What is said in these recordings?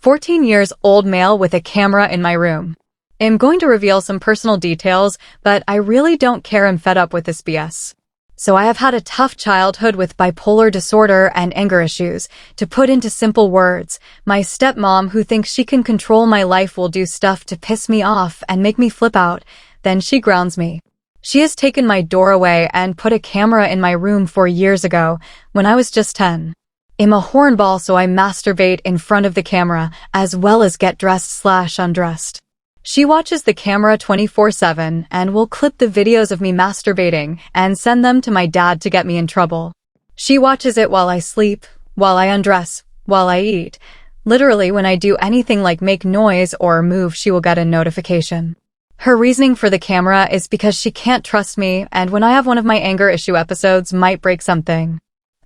14-year-old male with a camera in my room. I'm going to reveal some personal details, but I really don't care. I'm fed up with this BS. So I have had a tough childhood with bipolar disorder and anger issues. To put into simple words, my stepmom who thinks she can control my life will do stuff to piss me off and make me flip out. Then she grounds me. She has taken my door away and put a camera in my room 4 years ago, when I was just 10. I'm a hornball, so I masturbate in front of the camera, as well as get dressed/undressed. She watches the camera 24/7 and will clip the videos of me masturbating and send them to my dad to get me in trouble. She watches it while I sleep, while I undress, while I eat. Literally, when I do anything like make noise or move, she will get a notification. Her reasoning for the camera is because she can't trust me, and when I have one of my anger issue episodes, might break something.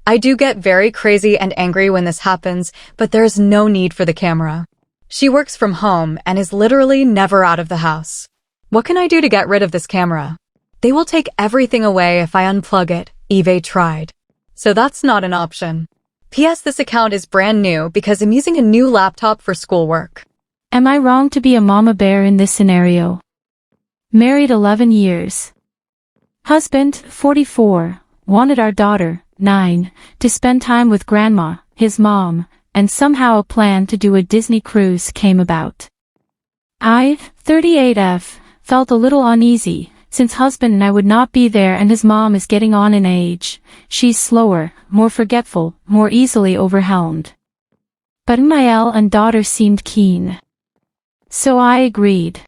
I do get very crazy and angry when this happens, but there is no need for the camera. She works from home and is literally never out of the house. What can I do to get rid of this camera? They will take everything away if I unplug it. Eve tried. So that's not an option. P.S. This account is brand new because I'm using a new laptop for schoolwork. Am I wrong to be a mama bear in this scenario? Married 11 years. Husband, 44, wanted our daughter, 9, to spend time with grandma, his mom, and somehow a plan to do a Disney cruise came about. I, 38F, felt a little uneasy, since husband and I would not be there and his mom is getting on in age. She's slower, more forgetful, more easily overwhelmed. But Mael and daughter seemed keen. So I agreed.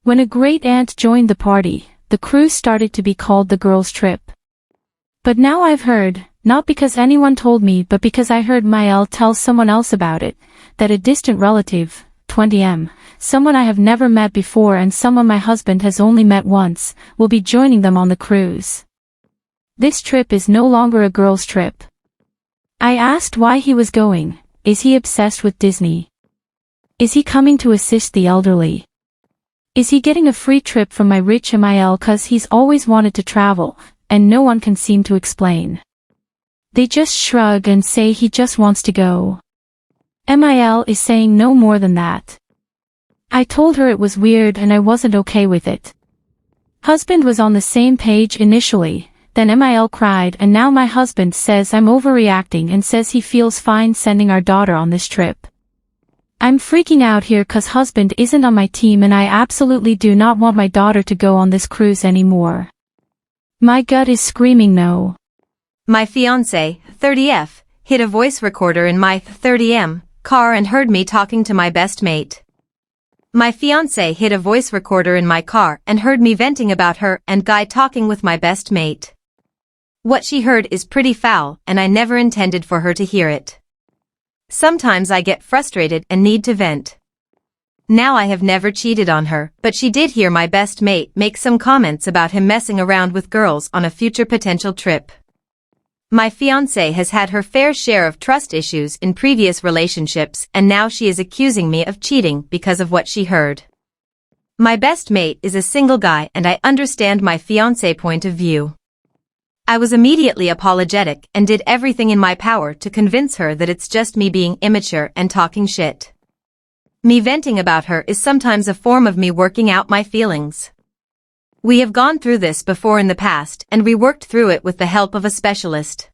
When a great-aunt joined the party, the cruise started to be called the girls' trip. But now I've heard, not because anyone told me but because I heard Mael tell someone else about it, that a distant relative, 20M, someone I have never met before and someone my husband has only met once, will be joining them on the cruise. This trip is no longer a girls' trip. I asked why he was going. Is he obsessed with Disney? Is he coming to assist the elderly? Is he getting a free trip from my rich Mael cause he's always wanted to travel, and no one can seem to explain? They just shrug and say he just wants to go. Mael is saying no more than that. I told her it was weird and I wasn't okay with it. Husband was on the same page initially, then Mael cried and now my husband says I'm overreacting and says he feels fine sending our daughter on this trip. I'm freaking out here cause husband isn't on my team and I absolutely do not want my daughter to go on this cruise anymore. My gut is screaming no. My fiancé, 30F, hid a voice recorder in my 30M car and heard me talking to my best mate. My fiancé hid a voice recorder in my car and heard me venting about her and guy talking with my best mate. What she heard is pretty foul and I never intended for her to hear it. Sometimes I get frustrated and need to vent. Now I have never cheated on her, but she did hear my best mate make some comments about him messing around with girls on a future potential trip. My fiancé has had her fair share of trust issues in previous relationships and now she is accusing me of cheating because of what she heard. My best mate is a single guy and I understand my fiancé point of view. I was immediately apologetic and did everything in my power to convince her that it's just me being immature and talking shit. Me venting about her is sometimes a form of me working out my feelings. We have gone through this before in the past and we worked through it with the help of a specialist.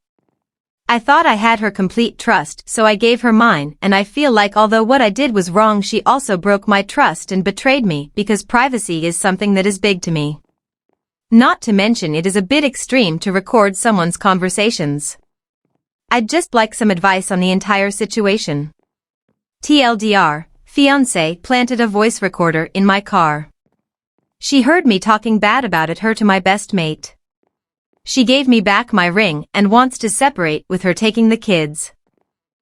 I thought I had her complete trust, so I gave her mine, and I feel like although what I did was wrong, she also broke my trust and betrayed me because privacy is something that is big to me. Not to mention it is a bit extreme to record someone's conversations. I'd just like some advice on the entire situation. TLDR, fiancé planted a voice recorder in my car. She heard me talking bad about her to my best mate. She gave me back my ring and wants to separate with her taking the kids.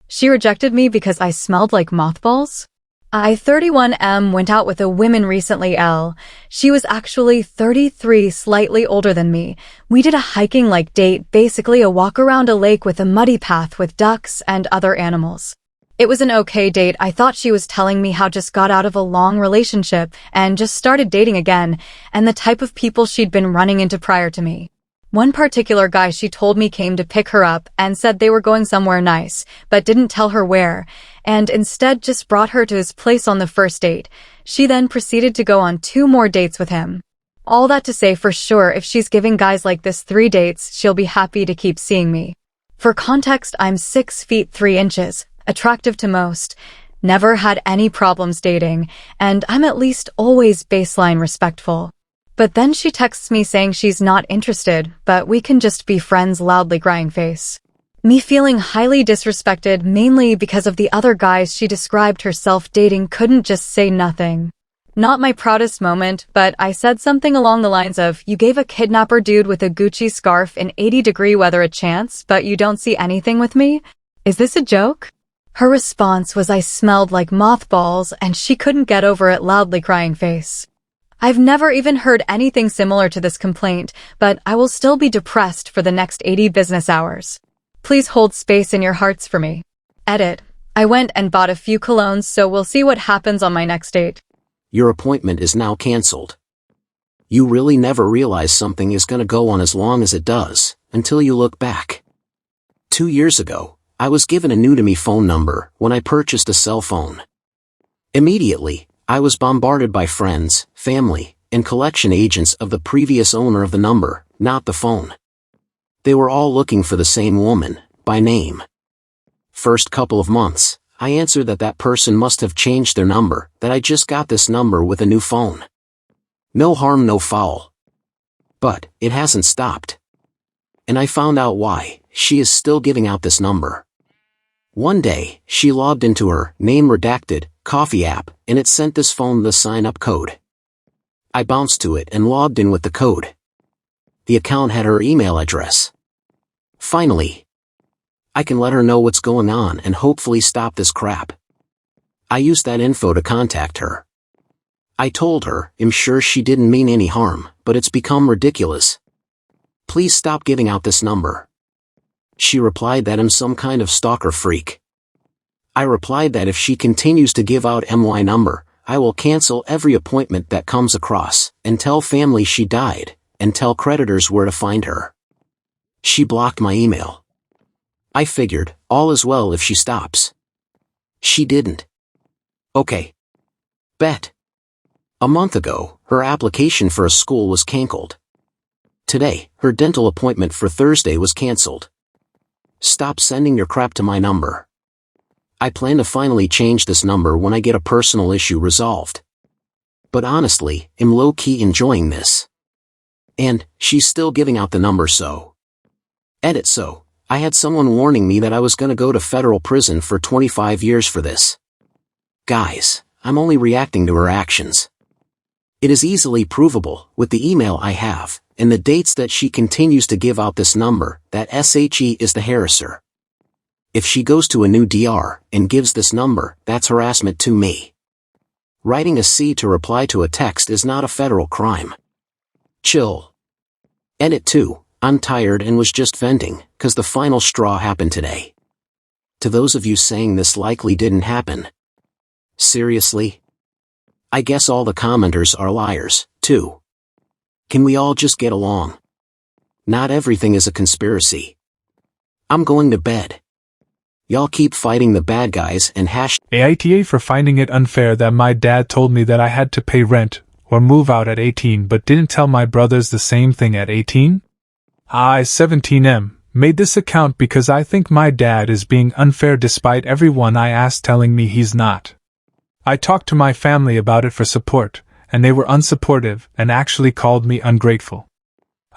She rejected me because I smelled like mothballs? I, 31M, went out with a woman recently, L. She was actually 33, slightly older than me. We did a hiking-like date, basically a walk around a lake with a muddy path with ducks and other animals. It was an okay date. I thought she was telling me how just got out of a long relationship and just started dating again, and the type of people she'd been running into prior to me. One particular guy she told me came to pick her up and said they were going somewhere nice, but didn't tell her where, and instead just brought her to his place on the first date. She then proceeded to go on 2 more dates with him. All that to say, for sure, if she's giving guys like this 3 dates, she'll be happy to keep seeing me. For context, I'm 6 feet 3 inches, attractive to most, never had any problems dating, and I'm at least always baseline respectful. But then she texts me saying she's not interested, but we can just be friends, loudly crying face. Me feeling highly disrespected mainly because of the other guys she described herself dating couldn't just say nothing. Not my proudest moment, but I said something along the lines of, "You gave a kidnapper dude with a Gucci scarf in 80-degree weather a chance, but you don't see anything with me? Is this a joke?" Her response was I smelled like mothballs and she couldn't get over it, loudly crying face. I've never even heard anything similar to this complaint, but I will still be depressed for the next 80 business hours. Please hold space in your hearts for me. Edit. I went and bought a few colognes, so we'll see what happens on my next date. Your appointment is now canceled. You really never realize something is gonna go on as long as it does, until you look back. 2 years ago, I was given a new-to-me phone number when I purchased a cell phone. Immediately, I was bombarded by friends, family, and collection agents of the previous owner of the number, not the phone. They were all looking for the same woman, by name. First couple of months, I answered that person must have changed their number, that I just got this number with a new phone. No harm, no foul. But it hasn't stopped. And I found out why. She is still giving out this number. One day, she logged into her name redacted coffee app, and it sent this phone the sign-up code. I bounced to it and logged in with the code. The account had her email address. Finally, I can let her know what's going on and hopefully stop this crap. I used that info to contact her. I told her, I'm sure she didn't mean any harm, but it's become ridiculous. Please stop giving out this number. She replied that I'm some kind of stalker freak. I replied that if she continues to give out my number, I will cancel every appointment that comes across, and tell family she died, and tell creditors where to find her. She blocked my email. I figured, all is well if she stops. She didn't. Okay. Bet. A month ago, her application for a school was canceled. Today, her dental appointment for Thursday was canceled. Stop sending your crap to my number. I plan to finally change this number when I get a personal issue resolved. But honestly, I'm low-key enjoying this. And, she's still giving out the number so. Edit. So, I had someone warning me that I was gonna go to federal prison for 25 years for this. Guys, I'm only reacting to her actions. It is easily provable, with the email I have, and the dates that she continues to give out this number, that SHE is the harasser. If she goes to a new DR, and gives this number, that's harassment to me. Writing a C to reply to a text is not a federal crime. Chill. Edit 2, I'm tired and was just venting, cause the final straw happened today. To those of you saying this likely didn't happen. Seriously? I guess all the commenters are liars, too. Can we all just get along? Not everything is a conspiracy. I'm going to bed. Y'all keep fighting the bad guys and AITA for finding it unfair that my dad told me that I had to pay rent or move out at 18 but didn't tell my brothers the same thing at 18? I, 17M, made this account because I think my dad is being unfair despite everyone I asked telling me he's not. I talked to my family about it for support, and they were unsupportive and actually called me ungrateful.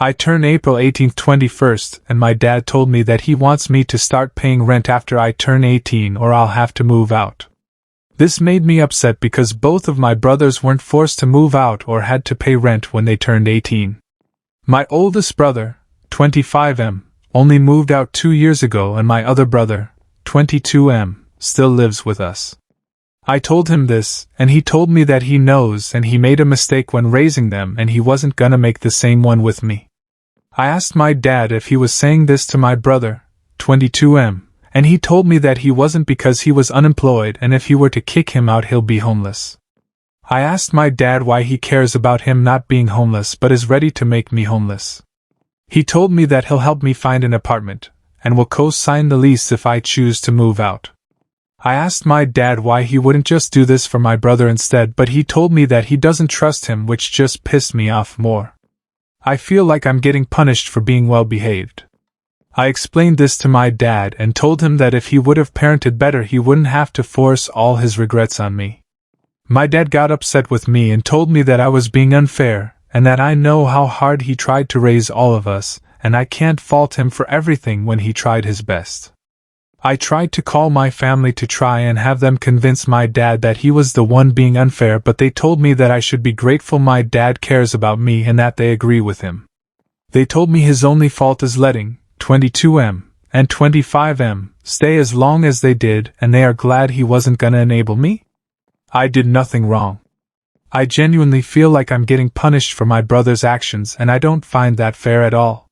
I turn April 18th 21st and my dad told me that he wants me to start paying rent after I turn 18 or I'll have to move out. This made me upset because both of my brothers weren't forced to move out or had to pay rent when they turned 18. My oldest brother, 25M, only moved out 2 years ago and my other brother, 22M, still lives with us. I told him this, and he told me that he knows and he made a mistake when raising them and he wasn't gonna make the same one with me. I asked my dad if he was saying this to my brother, 22M, and he told me that he wasn't because he was unemployed and if he were to kick him out he'll be homeless. I asked my dad why he cares about him not being homeless but is ready to make me homeless. He told me that he'll help me find an apartment, and will co-sign the lease if I choose to move out. I asked my dad why he wouldn't just do this for my brother instead, but he told me that he doesn't trust him, which just pissed me off more. I feel like I'm getting punished for being well behaved. I explained this to my dad and told him that if he would have parented better, he wouldn't have to force all his regrets on me. My dad got upset with me and told me that I was being unfair, and that I know how hard he tried to raise all of us, and I can't fault him for everything when he tried his best. I tried to call my family to try and have them convince my dad that he was the one being unfair, but they told me that I should be grateful my dad cares about me and that they agree with him. They told me his only fault is letting 22M and 25M stay as long as they did, and they are glad he wasn't gonna enable me? I did nothing wrong. I genuinely feel like I'm getting punished for my brother's actions, and I don't find that fair at all.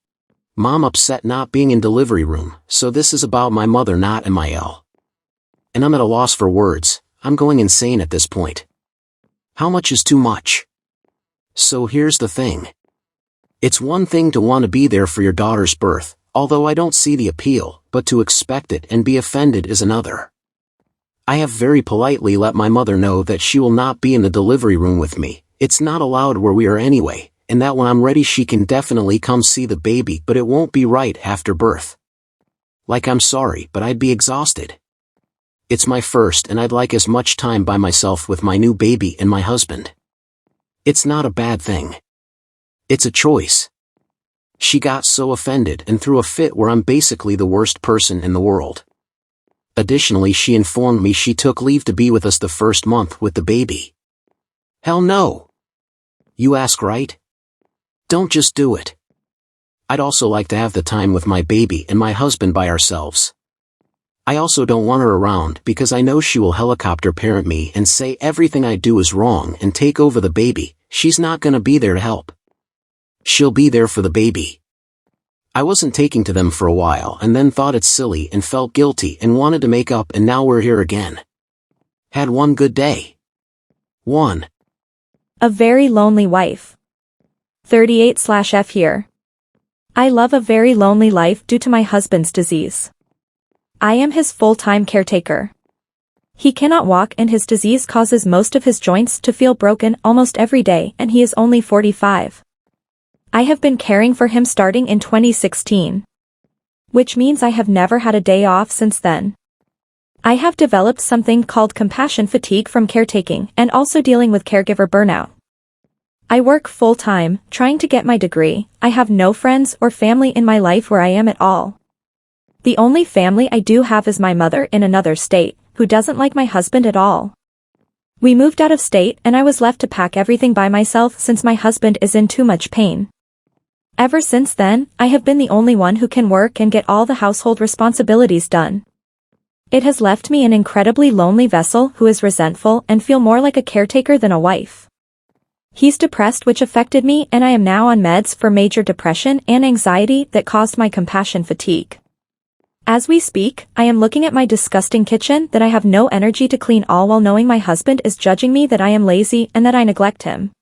Mom upset not being in delivery room, so this is about my mother, not MIL. And I'm at a loss for words. I'm going insane at this point. How much is too much? So here's the thing. It's one thing to want to be there for your daughter's birth, although I don't see the appeal, but to expect it and be offended is another. I have very politely let my mother know that she will not be in the delivery room with me. It's not allowed where we are anyway, and that when I'm ready she can definitely come see the baby, but it won't be right after birth. Like, I'm sorry, but I'd be exhausted. It's my first, and I'd like as much time by myself with my new baby and my husband. It's not a bad thing. It's a choice. She got so offended and threw a fit where I'm basically the worst person in the world. Additionally, she informed me she took leave to be with us the first month with the baby. Hell no. You ask right? Don't just do it. I'd also like to have the time with my baby and my husband by ourselves. I also don't want her around because I know she will helicopter parent me and say everything I do is wrong and take over the baby. She's not gonna be there to help. She'll be there for the baby. I wasn't taking to them for a while and then thought it's silly and felt guilty and wanted to make up, and now we're here again. Had one good day. One. A very lonely wife. 38/F here. I love a very lonely life due to my husband's disease. I am his full-time caretaker. He cannot walk and his disease causes most of his joints to feel broken almost every day, and he is only 45. I have been caring for him starting in 2016. Which means I have never had a day off since then. I have developed something called compassion fatigue from caretaking and also dealing with caregiver burnout. I work full-time, trying to get my degree. I have no friends or family in my life where I am at all. The only family I do have is my mother in another state, who doesn't like my husband at all. We moved out of state and I was left to pack everything by myself since my husband is in too much pain. Ever since then, I have been the only one who can work and get all the household responsibilities done. It has left me an incredibly lonely vessel who is resentful and feel more like a caretaker than a wife. He's depressed, which affected me, and I am now on meds for major depression and anxiety that caused my compassion fatigue. As we speak, I am looking at my disgusting kitchen that I have no energy to clean, all while knowing my husband is judging me that I am lazy and that I neglect him.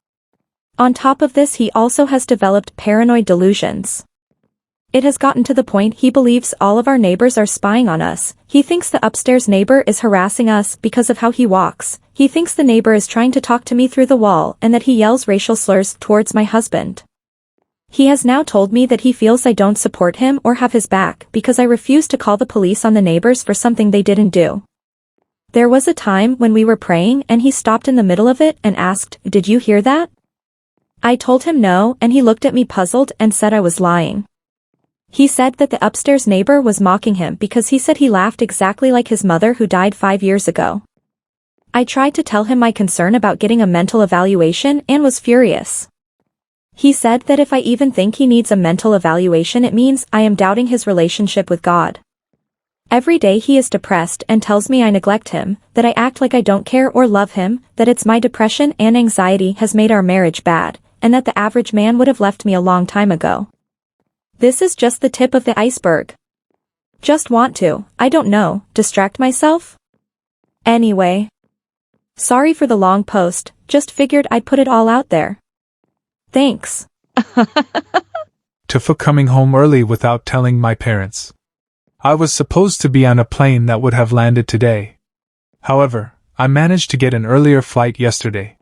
On top of this, he also has developed paranoid delusions. It has gotten to the point he believes all of our neighbors are spying on us. He thinks the upstairs neighbor is harassing us because of how he walks. He thinks the neighbor is trying to talk to me through the wall and that he yells racial slurs towards my husband. He has now told me that he feels I don't support him or have his back because I refuse to call the police on the neighbors for something they didn't do. There was a time when we were praying and he stopped in the middle of it and asked, "Did you hear that?" I told him no, and he looked at me puzzled and said I was lying. He said that the upstairs neighbor was mocking him because he said he laughed exactly like his mother who died 5 years ago. I tried to tell him my concern about getting a mental evaluation and was furious. He said that if I even think he needs a mental evaluation, it means I am doubting his relationship with God. Every day he is depressed and tells me I neglect him, that I act like I don't care or love him, that it's my depression and anxiety has made our marriage bad, and that the average man would have left me a long time ago. This is just the tip of the iceberg. Just want to, I don't know, distract myself? Anyway. Sorry for the long post, just figured I'd put it all out there. Thanks. for coming home early without telling my parents. I was supposed to be on a plane that would have landed today. However, I managed to get an earlier flight yesterday.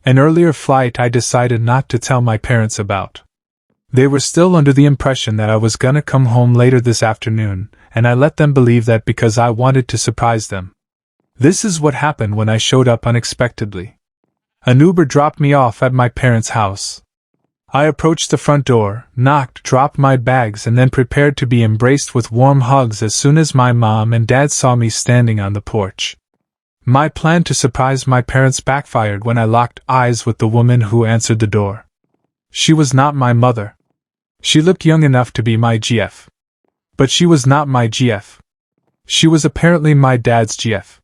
An earlier flight I decided not to tell my parents about. They were still under the impression that I was gonna come home later this afternoon, and I let them believe that because I wanted to surprise them. This is what happened when I showed up unexpectedly. An Uber dropped me off at my parents' house. I approached the front door, knocked, dropped my bags, and then prepared to be embraced with warm hugs as soon as my mom and dad saw me standing on the porch. My plan to surprise my parents backfired when I locked eyes with the woman who answered the door. She was not my mother. She looked young enough to be my GF. But she was not my GF. She was apparently my dad's GF.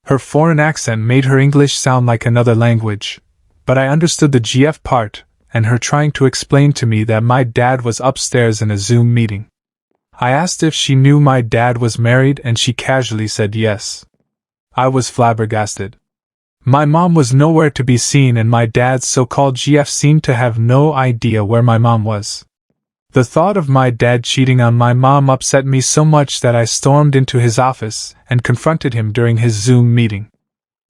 Her foreign accent made her English sound like another language, but I understood the GF part, and her trying to explain to me that my dad was upstairs in a Zoom meeting. I asked if she knew my dad was married and she casually said yes. I was flabbergasted. My mom was nowhere to be seen and my dad's so-called GF seemed to have no idea where my mom was. The thought of my dad cheating on my mom upset me so much that I stormed into his office and confronted him during his Zoom meeting.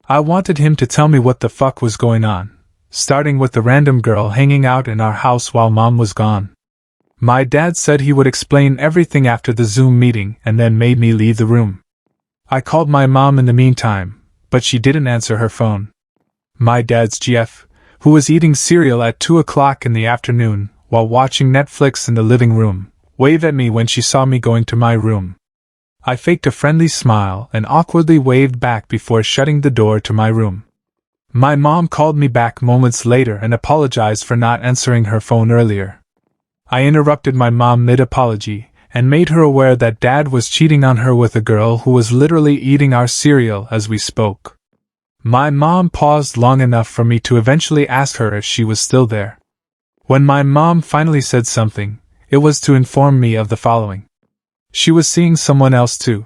I wanted him to tell me what the fuck was going on, starting with the random girl hanging out in our house while mom was gone. My dad said he would explain everything after the Zoom meeting and then made me leave the room. I called my mom in the meantime, but she didn't answer her phone. My dad's GF, who was eating cereal at 2 o'clock in the afternoon while watching Netflix in the living room, waved at me when she saw me going to my room. I faked a friendly smile and awkwardly waved back before shutting the door to my room. My mom called me back moments later and apologized for not answering her phone earlier. I interrupted my mom mid-apology and made her aware that Dad was cheating on her with a girl who was literally eating our cereal as we spoke. My mom paused long enough for me to eventually ask her if she was still there. When my mom finally said something, it was to inform me of the following. She was seeing someone else too.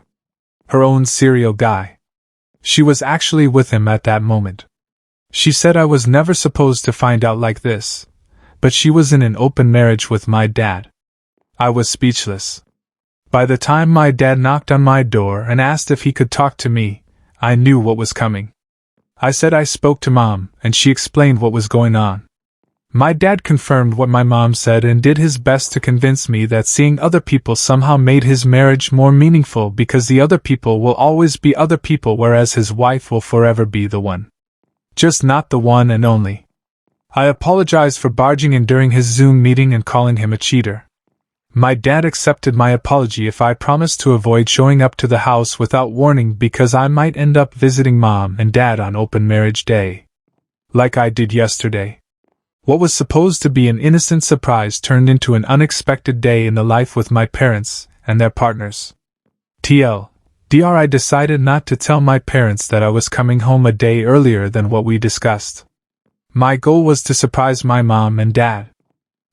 Her own cereal guy. She was actually with him at that moment. She said I was never supposed to find out like this, but she was in an open marriage with my dad. I was speechless. By the time my dad knocked on my door and asked if he could talk to me, I knew what was coming. I said I spoke to Mom, and she explained what was going on. My dad confirmed what my mom said and did his best to convince me that seeing other people somehow made his marriage more meaningful because the other people will always be other people whereas his wife will forever be the one. Just not the one and only. I apologized for barging in during his Zoom meeting and calling him a cheater. My dad accepted my apology if I promised to avoid showing up to the house without warning because I might end up visiting Mom and Dad on open marriage day. Like I did yesterday. What was supposed to be an innocent surprise turned into an unexpected day in the life with my parents and their partners. Dr. I decided not to tell my parents that I was coming home a day earlier than what we discussed. My goal was to surprise my mom and dad.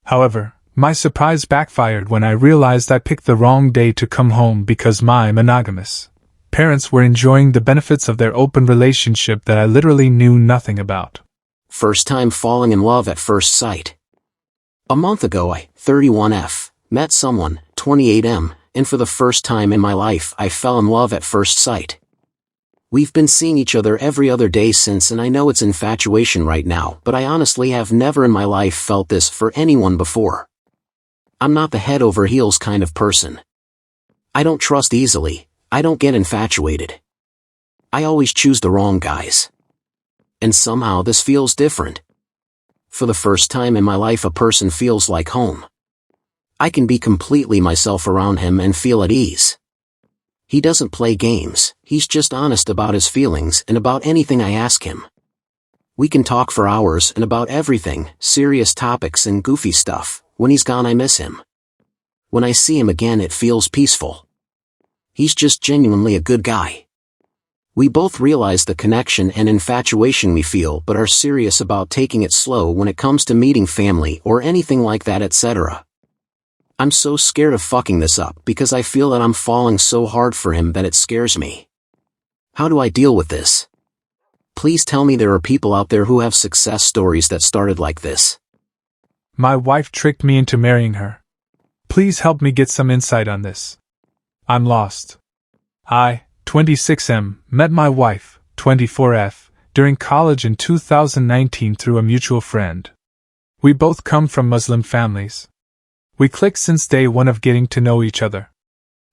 However, my surprise backfired when I realized I picked the wrong day to come home because my monogamous parents were enjoying the benefits of their open relationship that I literally knew nothing about. First time falling in love at first sight. A month ago I, 31F, met someone, 28M, and for the first time in my life I fell in love at first sight. We've been seeing each other every other day since and I know it's infatuation right now, but I honestly have never in my life felt this for anyone before. I'm not the head over heels kind of person. I don't trust easily, I don't get infatuated. I always choose the wrong guys. And somehow this feels different. For the first time in my life a person feels like home. I can be completely myself around him and feel at ease. He doesn't play games, he's just honest about his feelings and about anything I ask him. We can talk for hours and about everything, serious topics and goofy stuff. When he's gone I miss him. When I see him again it feels peaceful. He's just genuinely a good guy. We both realize the connection and infatuation we feel but are serious about taking it slow when it comes to meeting family or anything like that, etc. I'm so scared of fucking this up because I feel that I'm falling so hard for him that it scares me. How do I deal with this? Please tell me there are people out there who have success stories that started like this. My wife tricked me into marrying her. Please help me get some insight on this. I'm lost. I, 26M, met my wife, 24F, during college in 2019 through a mutual friend. We both come from Muslim families. We clicked since day one of getting to know each other.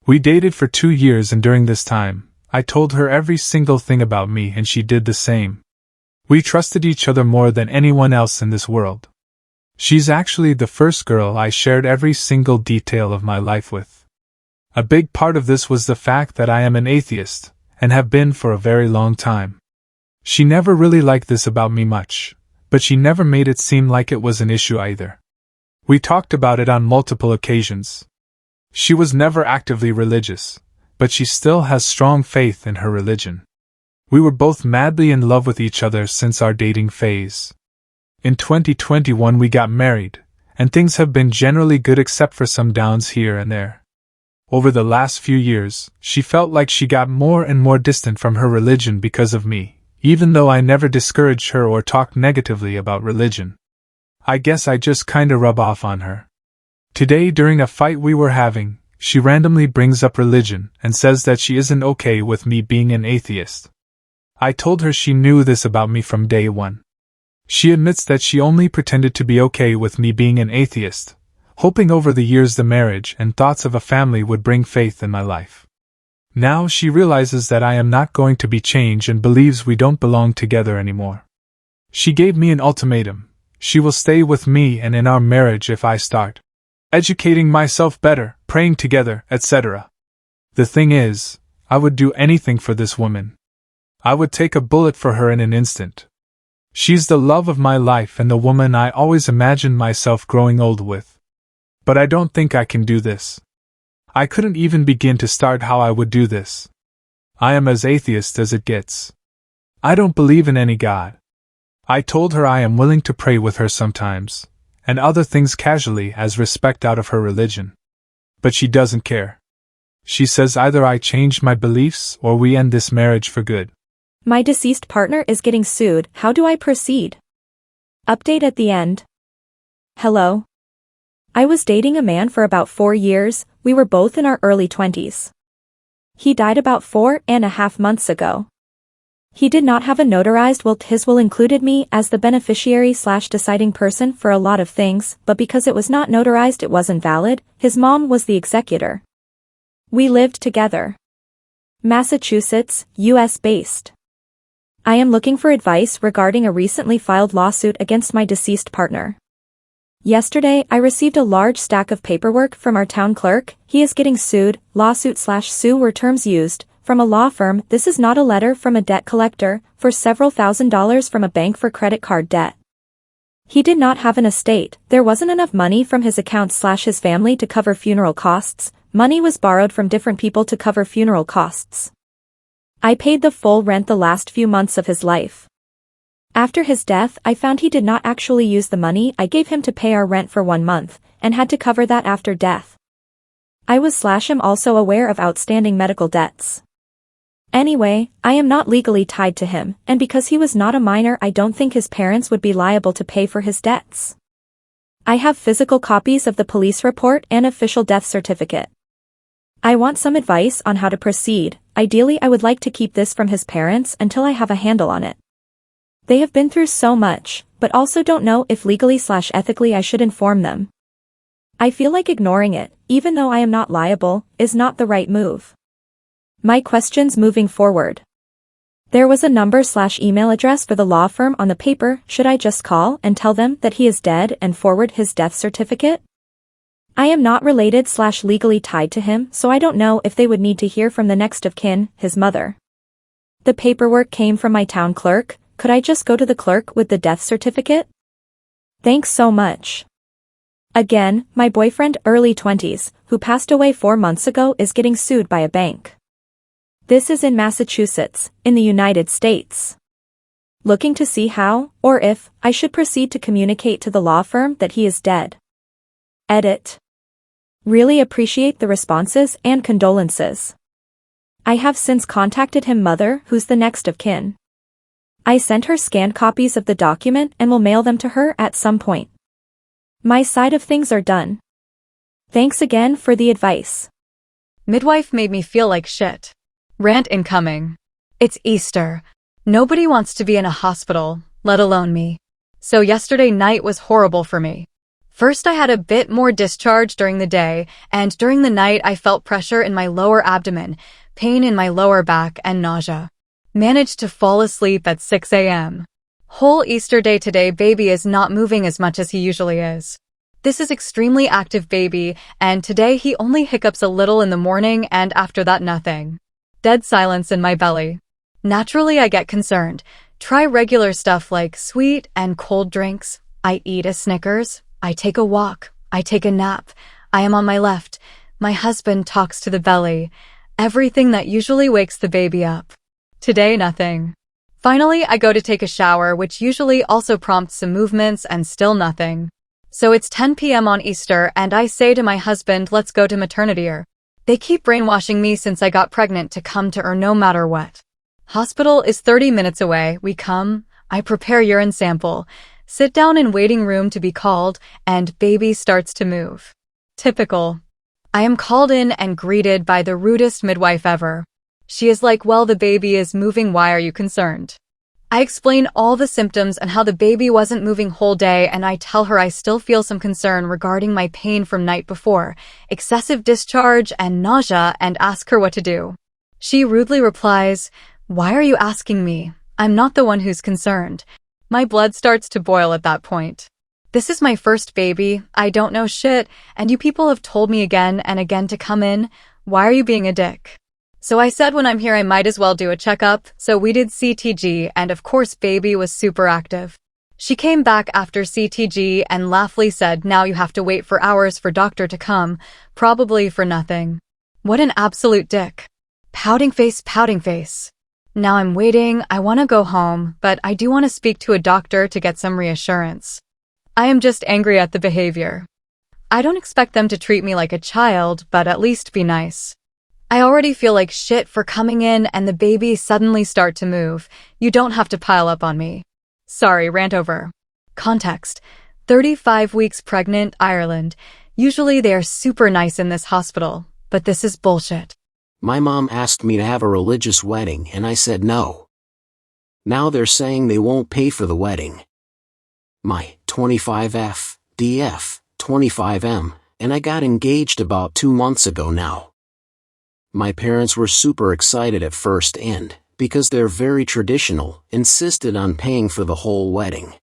We dated for 2 years, and during this time, I told her every single thing about me and she did the same. We trusted each other more than anyone else in this world. She's actually the first girl I shared every single detail of my life with. A big part of this was the fact that I am an atheist, and have been for a very long time. She never really liked this about me much, but she never made it seem like it was an issue either. We talked about it on multiple occasions. She was never actively religious, but she still has strong faith in her religion. We were both madly in love with each other since our dating phase. In 2021 we got married, and things have been generally good except for some downs here and there. Over the last few years, she felt like she got more and more distant from her religion because of me, even though I never discouraged her or talked negatively about religion. I guess I just kinda rub off on her. Today, during a fight we were having, she randomly brings up religion and says that she isn't okay with me being an atheist. I told her she knew this about me from day one. She admits that she only pretended to be okay with me being an atheist, hoping over the years the marriage and thoughts of a family would bring faith in my life. Now she realizes that I am not going to be changed and believes we don't belong together anymore. She gave me an ultimatum: she will stay with me and in our marriage if I start educating myself better, praying together, etc. The thing is, I would do anything for this woman. I would take a bullet for her in an instant. She's the love of my life and the woman I always imagined myself growing old with. But I don't think I can do this. I couldn't even begin to start how I would do this. I am as atheist as it gets. I don't believe in any God. I told her I am willing to pray with her sometimes, and other things casually as respect out of her religion. But she doesn't care. She says either I change my beliefs or we end this marriage for good. My deceased partner is getting sued. How do I proceed? Update at the end. Hello. I was dating a man for about 4 years. We were both in our early 20s. He died about 4.5 months ago. He did not have a notarized will. His will included me as the beneficiary/deciding person for a lot of things, but because it was not notarized it wasn't valid. His mom was the executor. We lived together. Massachusetts, US based. I am looking for advice regarding a recently filed lawsuit against my deceased partner. Yesterday, I received a large stack of paperwork from our town clerk. He is getting sued. Lawsuit/sue were terms used, from a law firm. This is not a letter from a debt collector, for several $1,000s from a bank for credit card debt. He did not have an estate. There wasn't enough money from his accounts/his family to cover funeral costs. Money was borrowed from different people to cover funeral costs. I paid the full rent the last few months of his life. After his death, I found he did not actually use the money I gave him to pay our rent for 1 month, and had to cover that after death. I was/am also aware of outstanding medical debts. Anyway, I am not legally tied to him, and because he was not a minor I don't think his parents would be liable to pay for his debts. I have physical copies of the police report and official death certificate. I want some advice on how to proceed. Ideally I would like to keep this from his parents until I have a handle on it. They have been through so much, but also don't know if legally/ethically I should inform them. I feel like ignoring it, even though I am not liable, is not the right move. My questions moving forward. There was a number/email address for the law firm on the paper. Should I just call and tell them that he is dead and forward his death certificate? I am not related/legally tied to him, so I don't know if they would need to hear from the next of kin, his mother. The paperwork came from my town clerk. Could I just go to the clerk with the death certificate? Thanks so much. Again, my boyfriend, early 20s, who passed away 4 months ago, is getting sued by a bank. This is in Massachusetts, in the United States. Looking to see how, or if, I should proceed to communicate to the law firm that he is dead. Edit. Really appreciate the responses and condolences. I have since contacted him mother, who's the next of kin. I sent her scanned copies of the document and will mail them to her at some point. My side of things are done. Thanks again for the advice. Midwife made me feel like shit. Rant incoming. It's Easter. Nobody wants to be in a hospital, let alone me. So yesterday night was horrible for me. First I had a bit more discharge during the day, and during the night I felt pressure in my lower abdomen, pain in my lower back, and nausea. Managed to fall asleep at 6 a.m. Whole Easter day today, baby is not moving as much as he usually is. This is extremely active baby, and today he only hiccups a little in the morning and after that nothing. Dead silence in my belly. Naturally I get concerned. Try regular stuff like sweet and cold drinks. I eat a Snickers. I take a walk. I take a nap. I am on my left. My husband talks to the belly. Everything that usually wakes the baby up. Today nothing. Finally I go to take a shower, which usually also prompts some movements, and still nothing. So it's 10 p.m. on Easter and I say to my husband, let's go to maternity. They keep brainwashing me since I got pregnant to come to her no matter what. Hospital is 30 minutes away. We come, I prepare urine sample, sit down in waiting room to be called, and baby starts to move. Typical. I am called in and greeted by the rudest midwife ever. She is like, well, the baby is moving, why are you concerned? I explain all the symptoms and how the baby wasn't moving whole day, and I tell her I still feel some concern regarding my pain from night before, excessive discharge and nausea, and ask her what to do. She rudely replies, why are you asking me? I'm not the one who's concerned. My blood starts to boil at that point. This is my first baby, I don't know shit, and you people have told me again and again to come in. Why are you being a dick? So I said when I'm here I might as well do a checkup, so we did CTG, and of course baby was super active. She came back after CTG and laughingly said, now you have to wait for hours for doctor to come, probably for nothing. What an absolute dick. Pouting face, pouting face. Now I'm waiting, I want to go home, but I do want to speak to a doctor to get some reassurance. I am just angry at the behavior. I don't expect them to treat me like a child, but at least be nice. I already feel like shit for coming in and the baby suddenly start to move. You don't have to pile up on me. Sorry, rant over. Context. 35 weeks pregnant, Ireland. Usually they are super nice in this hospital, but this is bullshit. My mom asked me to have a religious wedding and I said no. Now they're saying they won't pay for the wedding. My 25F, DF, 25M, and I got engaged about 2 months ago now. My parents were super excited at first and, because they're very traditional, insisted on paying for the whole wedding.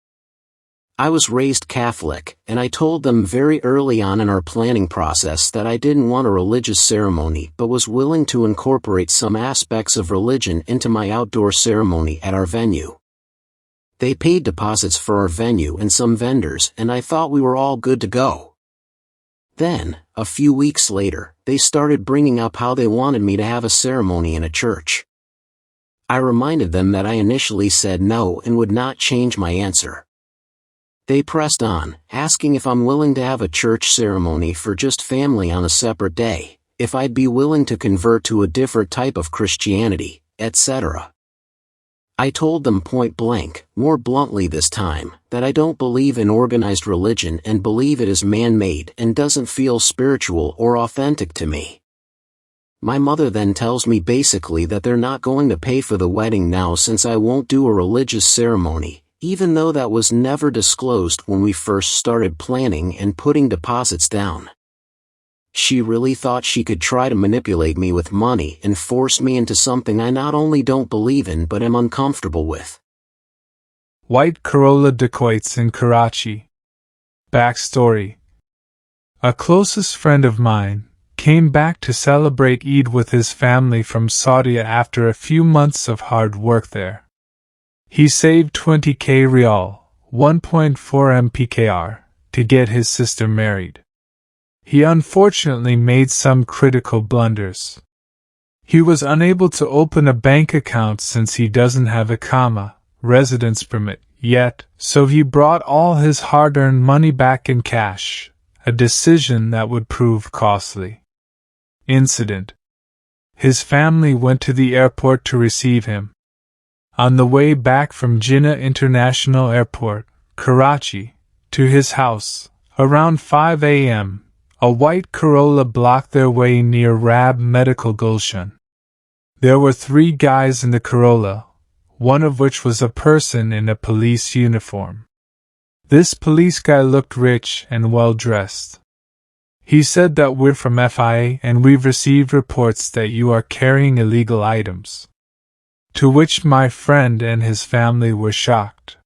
I was raised Catholic, and I told them very early on in our planning process that I didn't want a religious ceremony but was willing to incorporate some aspects of religion into my outdoor ceremony at our venue. They paid deposits for our venue and some vendors, and I thought we were all good to go. Then, a few weeks later, they started bringing up how they wanted me to have a ceremony in a church. I reminded them that I initially said no and would not change my answer. They pressed on, asking if I'm willing to have a church ceremony for just family on a separate day, if I'd be willing to convert to a different type of Christianity, etc. I told them point blank, more bluntly this time, that I don't believe in organized religion and believe it is man-made and doesn't feel spiritual or authentic to me. My mother then tells me basically that they're not going to pay for the wedding now since I won't do a religious ceremony, even though that was never disclosed when we first started planning and putting deposits down. She really thought she could try to manipulate me with money and force me into something I not only don't believe in but am uncomfortable with. White Corolla dacoits in Karachi. Backstory. A closest friend of mine came back to celebrate Eid with his family from Saudi after a few months of hard work there. He saved 20k rial, 1.4 mpkr, to get his sister married. He unfortunately made some critical blunders. He was unable to open a bank account since he doesn't have a residence permit yet, so he brought all his hard-earned money back in cash, a decision that would prove costly. Incident. His family went to the airport to receive him. On the way back from Jinnah International Airport, Karachi, to his house, around 5 a.m., A white Corolla blocked their way near Rab Medical Gulshan. There were 3 guys in the Corolla, one of which was a person in a police uniform. This police guy looked rich and well dressed. He said that we're from FIA and we've received reports that you are carrying illegal items. To which my friend and his family were shocked.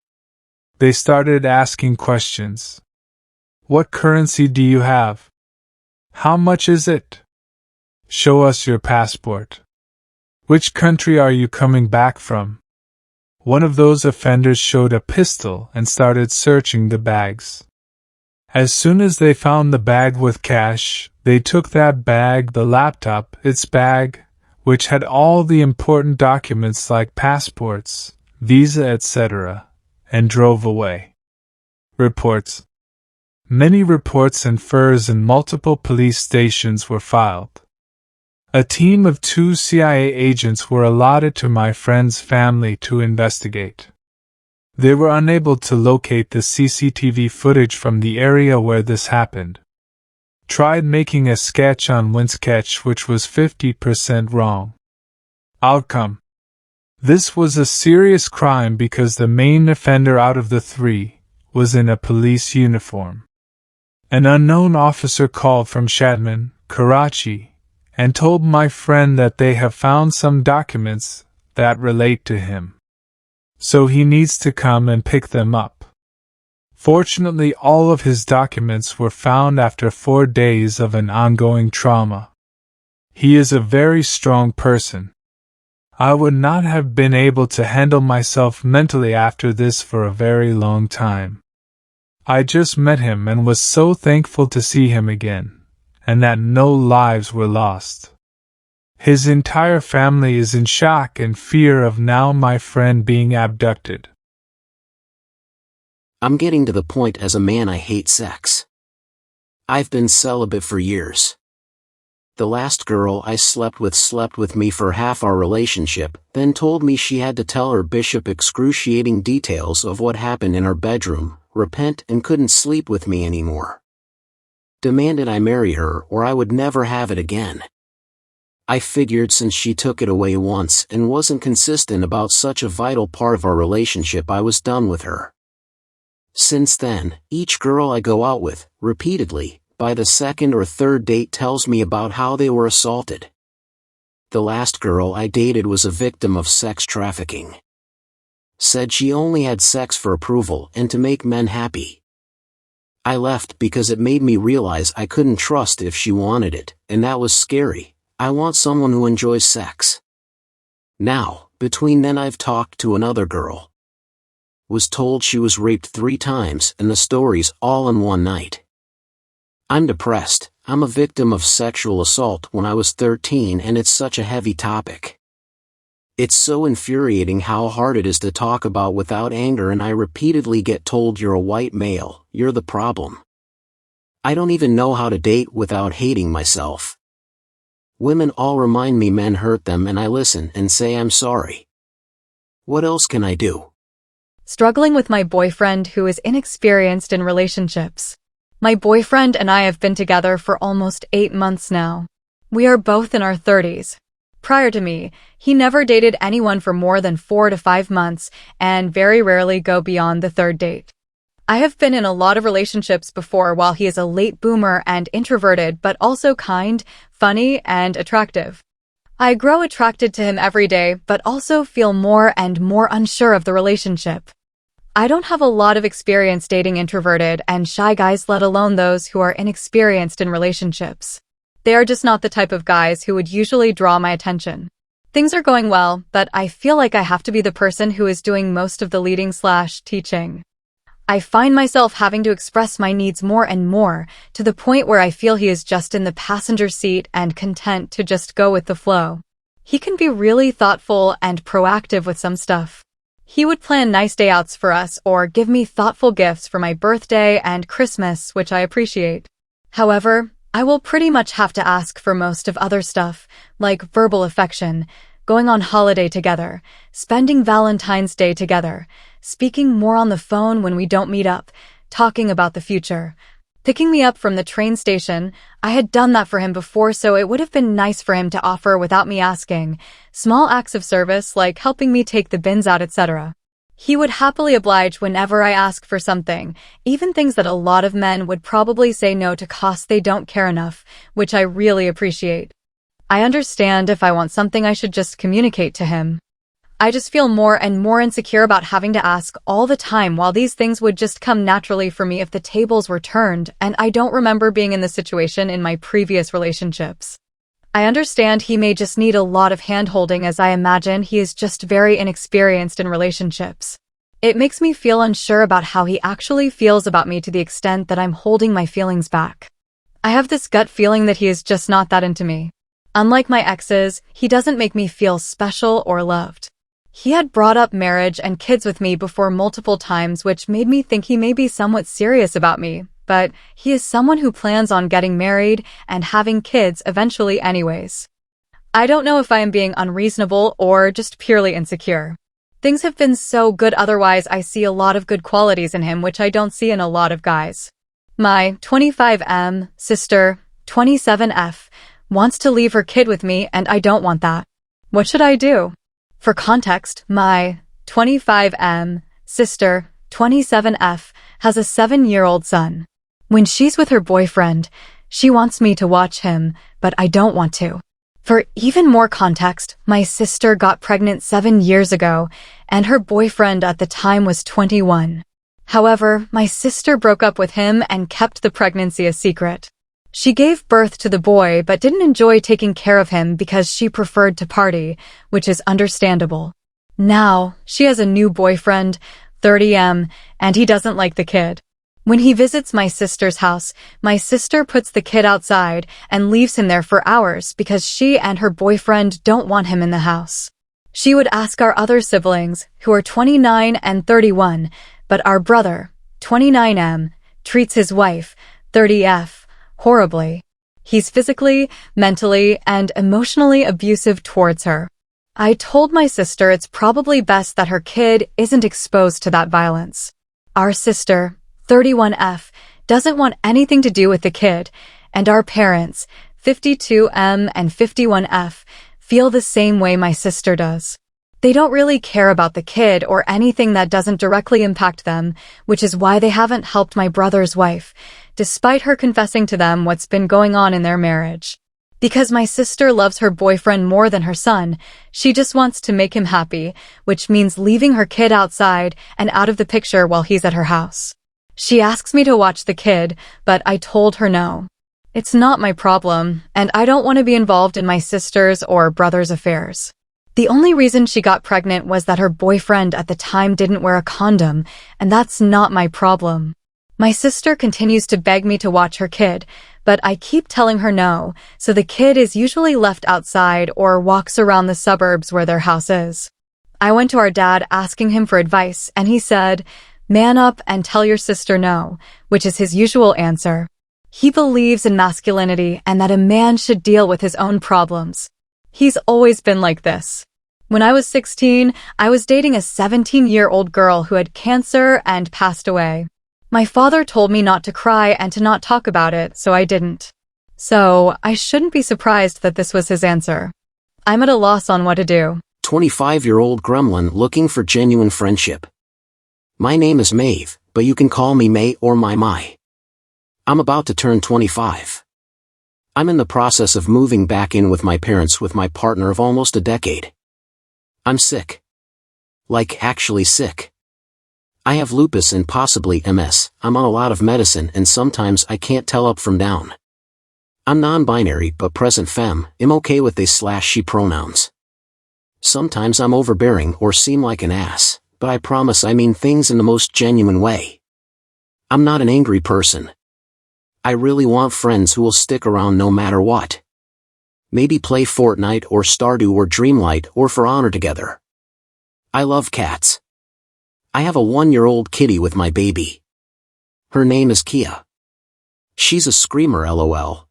They started asking questions. What currency do you have? How much is it? Show us your passport. Which country are you coming back from? One of those offenders showed a pistol and started searching the bags. As soon as they found the bag with cash, they took that bag, the laptop, its bag, which had all the important documents like passports, visa, etc., and drove away. Reports. Many reports and furs in multiple police stations were filed. A team of 2 CIA agents were allotted to my friend's family to investigate. They were unable to locate the CCTV footage from the area where this happened. Tried making a sketch on WinSketch which was 50% wrong. Outcome. This was a serious crime because the main offender out of the 3 was in a police uniform. An unknown officer called from Shadman, Karachi, and told my friend that they have found some documents that relate to him. So he needs to come and pick them up. Fortunately, all of his documents were found after 4 days of an ongoing trauma. He is a very strong person. I would not have been able to handle myself mentally after this for a very long time. I just met him and was so thankful to see him again, and that no lives were lost. His entire family is in shock and fear of now my friend being abducted. I'm getting to the point as a man I hate sex. I've been celibate for years. The last girl I slept with me for half our relationship, then told me she had to tell her bishop excruciating details of what happened in her bedroom, repent, and couldn't sleep with me anymore. Demanded I marry her or I would never have it again. I figured since she took it away once and wasn't consistent about such a vital part of our relationship, I was done with her. Since then, each girl I go out with, repeatedly, by the 2nd or 3rd date tells me about how they were assaulted. The last girl I dated was a victim of sex trafficking. Said she only had sex for approval and to make men happy. I left because it made me realize I couldn't trust if she wanted it, and that was scary. I want someone who enjoys sex. Now, between then I've talked to another girl. Was told she was raped 3 times and the stories all in one night. I'm depressed. I'm a victim of sexual assault when I was 13 and it's such a heavy topic. It's so infuriating how hard it is to talk about without anger, and I repeatedly get told you're a white male, you're the problem. I don't even know how to date without hating myself. Women all remind me men hurt them and I listen and say I'm sorry. What else can I do? Struggling with my boyfriend who is inexperienced in relationships. My boyfriend and I have been together for almost 8 months now. We are both in our 30s. Prior to me, he never dated anyone for more than 4 to 5 months and very rarely go beyond the 3rd date. I have been in a lot of relationships before while he is a late boomer and introverted but also kind, funny, and attractive. I grow attracted to him every day but also feel more and more unsure of the relationship. I don't have a lot of experience dating introverted and shy guys, let alone those who are inexperienced in relationships. They are just not the type of guys who would usually draw my attention. Things are going well, but I feel like I have to be the person who is doing most of the leading/teaching. I find myself having to express my needs more and more, to the point where I feel he is just in the passenger seat and content to just go with the flow. He can be really thoughtful and proactive with some stuff. He would plan nice day outs for us or give me thoughtful gifts for my birthday and Christmas, which I appreciate. However, I will pretty much have to ask for most of other stuff, like verbal affection, going on holiday together, spending Valentine's Day together, speaking more on the phone when we don't meet up, talking about the future. Picking me up from the train station, I had done that for him before, so it would have been nice for him to offer without me asking. Small acts of service like helping me take the bins out, etc. He would happily oblige whenever I ask for something, even things that a lot of men would probably say no to cause they don't care enough, which I really appreciate. I understand if I want something I should just communicate to him. I just feel more and more insecure about having to ask all the time, while these things would just come naturally for me if the tables were turned, and I don't remember being in this situation in my previous relationships. I understand he may just need a lot of hand-holding, as I imagine he is just very inexperienced in relationships. It makes me feel unsure about how he actually feels about me, to the extent that I'm holding my feelings back. I have this gut feeling that he is just not that into me. Unlike my exes, he doesn't make me feel special or loved. He had brought up marriage and kids with me before multiple times, which made me think he may be somewhat serious about me, but he is someone who plans on getting married and having kids eventually anyways. I don't know if I am being unreasonable or just purely insecure. Things have been so good otherwise. I see a lot of good qualities in him which I don't see in a lot of guys. My 25M sister, 27F, wants to leave her kid with me, and I don't want that. What should I do? For context, my 25M sister, 27F, has a 7-year-old son. When she's with her boyfriend, she wants me to watch him, but I don't want to. For even more context, my sister got pregnant 7 years ago, and her boyfriend at the time was 21. However, my sister broke up with him and kept the pregnancy a secret. She gave birth to the boy but didn't enjoy taking care of him because she preferred to party, which is understandable. Now, she has a new boyfriend, 30M, and he doesn't like the kid. When he visits my sister's house, my sister puts the kid outside and leaves him there for hours because she and her boyfriend don't want him in the house. She would ask our other siblings, who are 29 and 31, but our brother, 29M, treats his wife, 30F, horribly. He's physically, mentally, and emotionally abusive towards her. I told my sister it's probably best that her kid isn't exposed to that violence. Our sister, 31F, doesn't want anything to do with the kid, and our parents, 52M and 51F, feel the same way my sister does. They don't really care about the kid or anything that doesn't directly impact them, which is why they haven't helped my brother's wife, despite her confessing to them what's been going on in their marriage. Because my sister loves her boyfriend more than her son, she just wants to make him happy, which means leaving her kid outside and out of the picture while he's at her house. She asks me to watch the kid, but I told her no. It's not my problem, and I don't want to be involved in my sister's or brother's affairs. The only reason she got pregnant was that her boyfriend at the time didn't wear a condom, and that's not my problem. My sister continues to beg me to watch her kid, but I keep telling her no, so the kid is usually left outside or walks around the suburbs where their house is. I went to our dad asking him for advice, and he said, "Man up and tell your sister no," which is his usual answer. He believes in masculinity and that a man should deal with his own problems. He's always been like this. When I was 16, I was dating a 17-year-old girl who had cancer and passed away. My father told me not to cry and to not talk about it, so I didn't. So, I shouldn't be surprised that this was his answer. I'm at a loss on what to do. 25-year-old gremlin looking for genuine friendship. My name is Maeve, but you can call me May or My. I'm about to turn 25. I'm in the process of moving back in with my parents with my partner of almost a decade. I'm sick. Like, actually sick. I have lupus and possibly MS, I'm on a lot of medicine and sometimes I can't tell up from down. I'm non-binary but present femme, I'm okay with they/she pronouns. Sometimes I'm overbearing or seem like an ass, but I promise I mean things in the most genuine way. I'm not an angry person. I really want friends who will stick around no matter what. Maybe play Fortnite or Stardew or Dreamlight or For Honor together. I love cats. I have a 1-year-old kitty with my baby. Her name is Kia. She's a screamer, lol.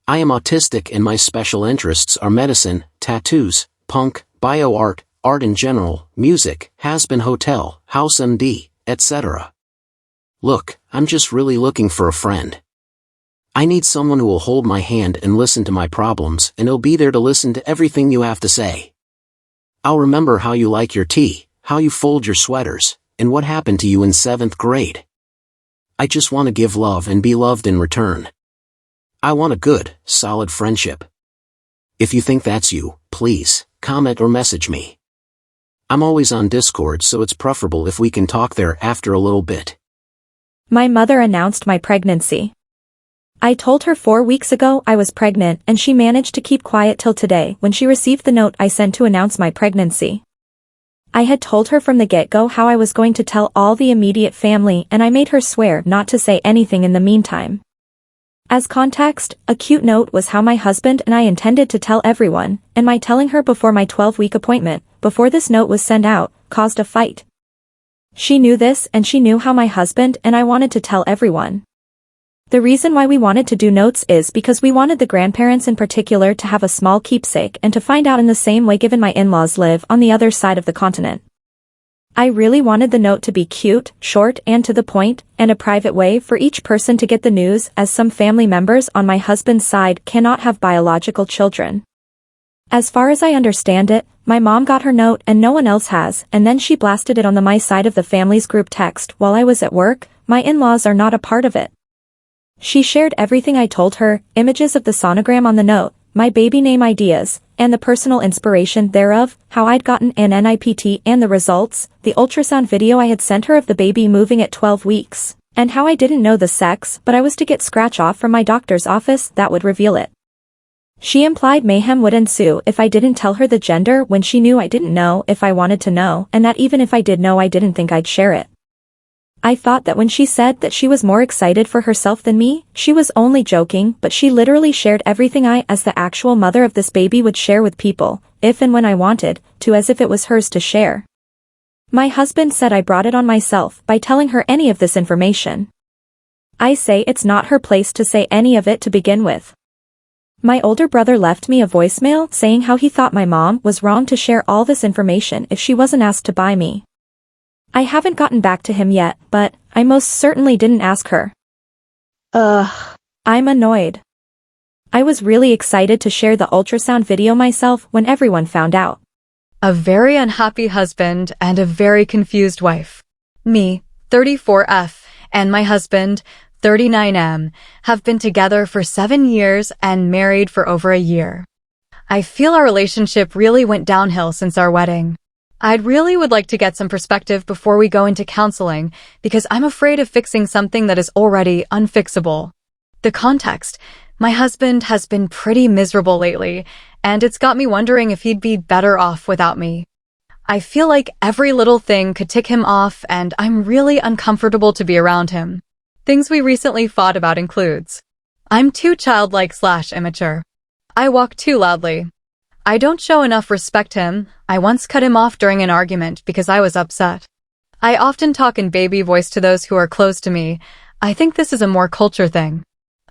I am autistic and my special interests are medicine, tattoos, punk, bioart, art in general, music, has-been hotel, house MD, etc. Look, I'm just really looking for a friend. I need someone who will hold my hand and listen to my problems, and he'll be there to listen to everything you have to say. I'll remember how you like your tea, how you fold your sweaters, and what happened to you in 7th grade. I just want to give love and be loved in return. I want a good, solid friendship. If you think that's you, please, comment or message me. I'm always on Discord, so it's preferable if we can talk there after a little bit. My mother announced my pregnancy. I told her 4 weeks ago I was pregnant, and she managed to keep quiet till today when she received the note I sent to announce my pregnancy. I had told her from the get-go how I was going to tell all the immediate family, and I made her swear not to say anything in the meantime. As context, a cute note was how my husband and I intended to tell everyone, and my telling her before my 12-week appointment, before this note was sent out, caused a fight. She knew this, and she knew how my husband and I wanted to tell everyone. The reason why we wanted to do notes is because we wanted the grandparents in particular to have a small keepsake and to find out in the same way, given my in-laws live on the other side of the continent. I really wanted the note to be cute, short and to the point, and a private way for each person to get the news, as some family members on my husband's side cannot have biological children. As far as I understand it, my mom got her note and no one else has, and then she blasted it on the my side of the family's group text while I was at work. My in-laws are not a part of it. She shared everything I told her, images of the sonogram on the note, my baby name ideas, and the personal inspiration thereof, how I'd gotten an NIPT and the results, the ultrasound video I had sent her of the baby moving at 12 weeks, and how I didn't know the sex but I was to get scratch off from my doctor's office that would reveal it. She implied mayhem would ensue if I didn't tell her the gender when she knew I didn't know if I wanted to know, and that even if I did know I didn't think I'd share it. I thought that when she said that she was more excited for herself than me, she was only joking, but she literally shared everything I, as the actual mother of this baby, would share with people, if and when I wanted to, as if it was hers to share. My husband said I brought it on myself by telling her any of this information. I say it's not her place to say any of it to begin with. My older brother left me a voicemail saying how he thought my mom was wrong to share all this information if she wasn't asked to buy me. I haven't gotten back to him yet, but I most certainly didn't ask her. I'm annoyed. I was really excited to share the ultrasound video myself when everyone found out. A very unhappy husband and a very confused wife. Me, 34F, and my husband, 39M, have been together for 7 years and married for over a year. I feel our relationship really went downhill since our wedding. I'd really would like to get some perspective before we go into counseling, because I'm afraid of fixing something that is already unfixable. The context: my husband has been pretty miserable lately, and it's got me wondering if he'd be better off without me. I feel like every little thing could tick him off, and I'm really uncomfortable to be around him. Things we recently fought about includes: I'm too childlike/immature. I walk too loudly. I don't show enough respect him. I once cut him off during an argument because I was upset. I often talk in baby voice to those who are close to me. I think this is a more culture thing.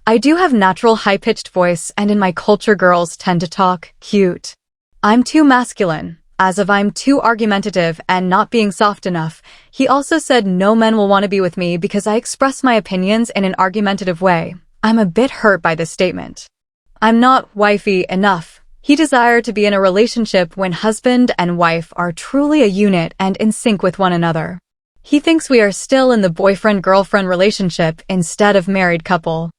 I do have natural high-pitched voice, and in my culture girls tend to talk cute. I'm too masculine, as if I'm too argumentative and not being soft enough. He also said no men will want to be with me because I express my opinions in an argumentative way. I'm a bit hurt by this statement. I'm not wifey enough. He desired to be in a relationship when husband and wife are truly a unit and in sync with one another. He thinks we are still in the boyfriend-girlfriend relationship instead of married couple.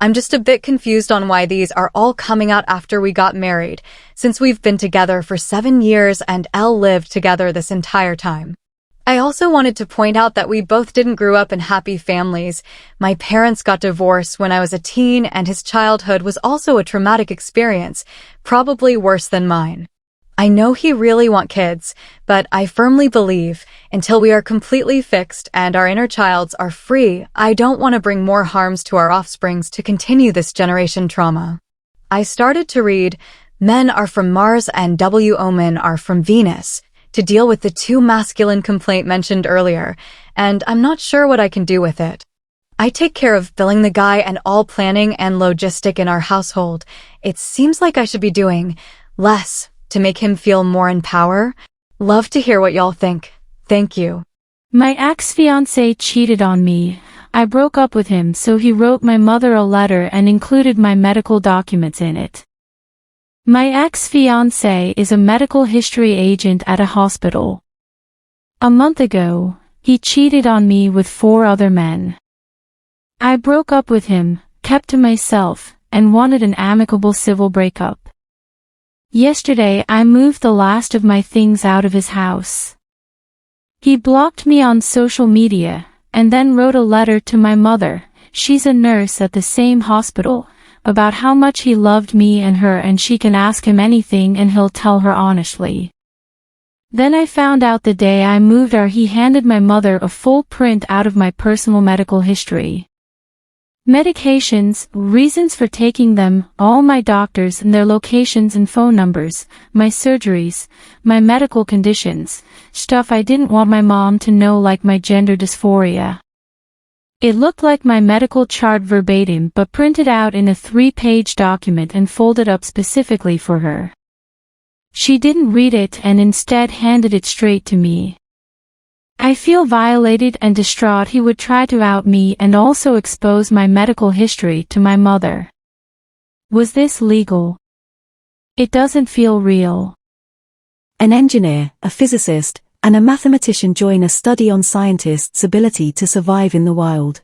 I'm just a bit confused on why these are all coming out after we got married, since we've been together for 7 years and Elle lived together this entire time. I also wanted to point out that we both didn't grow up in happy families. My parents got divorced when I was a teen, and his childhood was also a traumatic experience, probably worse than mine. I know he really wants kids, but I firmly believe, until we are completely fixed and our inner childs are free, I don't want to bring more harms to our offsprings to continue this generation trauma. I started to read, Men Are From Mars and Women Are From Venus, to deal with the too masculine complaint mentioned earlier, and I'm not sure what I can do with it. I take care of billing the guy and all planning and logistic in our household. It seems like I should be doing less to make him feel more in power. Love to hear what y'all think. Thank you. My ex-fiancé cheated on me. I broke up with him, so he wrote my mother a letter and included my medical documents in it. My ex-fiancé is a medical history agent at a hospital. A month ago, he cheated on me with 4 other men. I broke up with him, kept to myself, and wanted an amicable civil breakup. Yesterday I moved the last of my things out of his house. He blocked me on social media, and then wrote a letter to my mother, she's a nurse at the same hospital, about how much he loved me and her, and she can ask him anything and he'll tell her honestly. Then I found out the day I moved out he handed my mother a full print out of my personal medical history. Medications, reasons for taking them, all my doctors and their locations and phone numbers, my surgeries, my medical conditions, stuff I didn't want my mom to know, like my gender dysphoria. It looked like my medical chart verbatim, but printed out in a 3-page document and folded up specifically for her. She didn't read it and instead handed it straight to me. I feel violated and distraught he would try to out me and also expose my medical history to my mother. Was this legal? It doesn't feel real. An engineer, a physicist, and a mathematician join a study on scientists' ability to survive in the wild.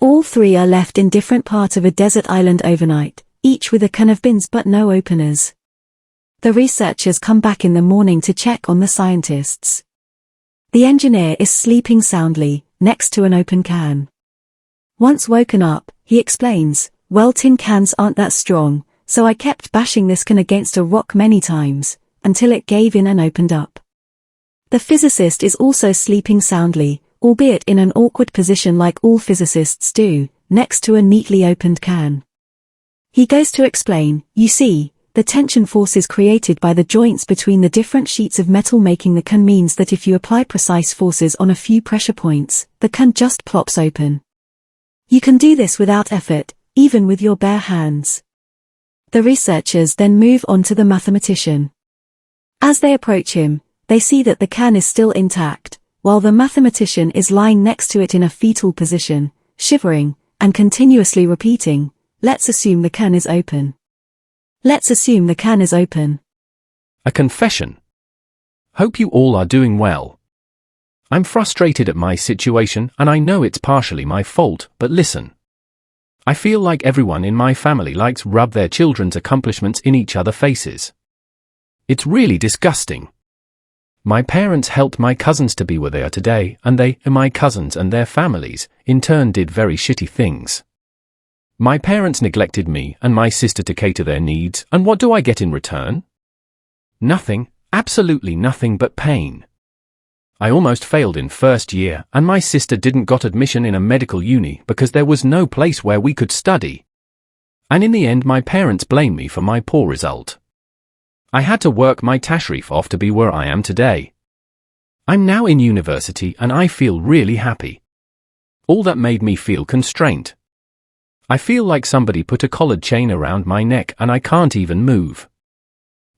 All 3 are left in different parts of a desert island overnight, each with a can of bins but no openers. The researchers come back in the morning to check on the scientists. The engineer is sleeping soundly, next to an open can. Once woken up, he explains, "Well, tin cans aren't that strong, so I kept bashing this can against a rock many times, until it gave in and opened up." The physicist is also sleeping soundly, albeit in an awkward position like all physicists do, next to a neatly opened can. He goes to explain, "You see, the tension forces created by the joints between the different sheets of metal making the can means that if you apply precise forces on a few pressure points, the can just plops open. You can do this without effort, even with your bare hands." The researchers then move on to the mathematician. As they approach him, they see that the can is still intact, while the mathematician is lying next to it in a fetal position, shivering, and continuously repeating, "Let's assume the can is open. Let's assume the can is open." A confession. Hope you all are doing well. I'm frustrated at my situation and I know it's partially my fault, but listen. I feel like everyone in my family likes rub their children's accomplishments in each other's faces. It's really disgusting. My parents helped my cousins to be where they are today, and they, and my cousins and their families, in turn did very shitty things. My parents neglected me and my sister to cater their needs, and what do I get in return? Nothing, absolutely nothing but pain. I almost failed in first year, and my sister didn't got admission in a medical uni because there was no place where we could study. And in the end my parents blame me for my poor result. I had to work my tashrif off to be where I am today. I'm now in university and I feel really happy. All that made me feel constraint. I feel like somebody put a collared chain around my neck and I can't even move.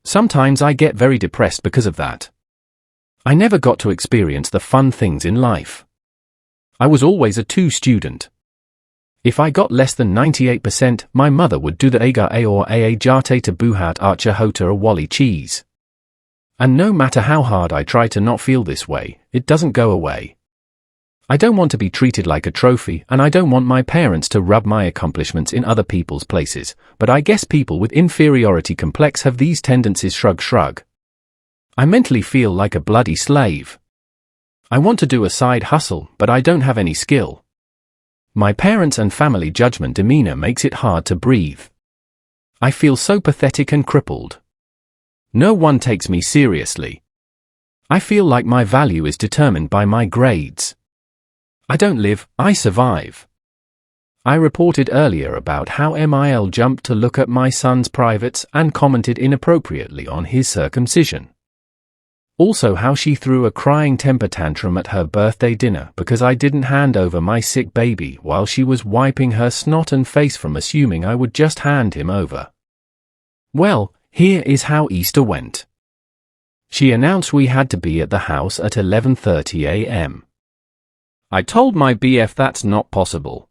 Sometimes I get very depressed because of that. I never got to experience the fun things in life. I was always a 2 student. If I got less than 98%, my mother would do the aga a or aa jate to buhat archer hota a wally cheese. And no matter how hard I try to not feel this way, it doesn't go away. I don't want to be treated like a trophy, and I don't want my parents to rub my accomplishments in other people's places, but I guess people with inferiority complex have these tendencies. Shrug. I mentally feel like a bloody slave. I want to do a side hustle, but I don't have any skill. My parents' and family judgment demeanor makes it hard to breathe. I feel so pathetic and crippled. No one takes me seriously. I feel like my value is determined by my grades. I don't live, I survive. I reported earlier about how Mil jumped to look at my son's privates and commented inappropriately on his circumcision. Also how she threw a crying temper tantrum at her birthday dinner because I didn't hand over my sick baby while she was wiping her snot and face from assuming I would just hand him over. Well, here is how Easter went. She announced we had to be at the house at 11:30 a.m. I told my BF that's not possible.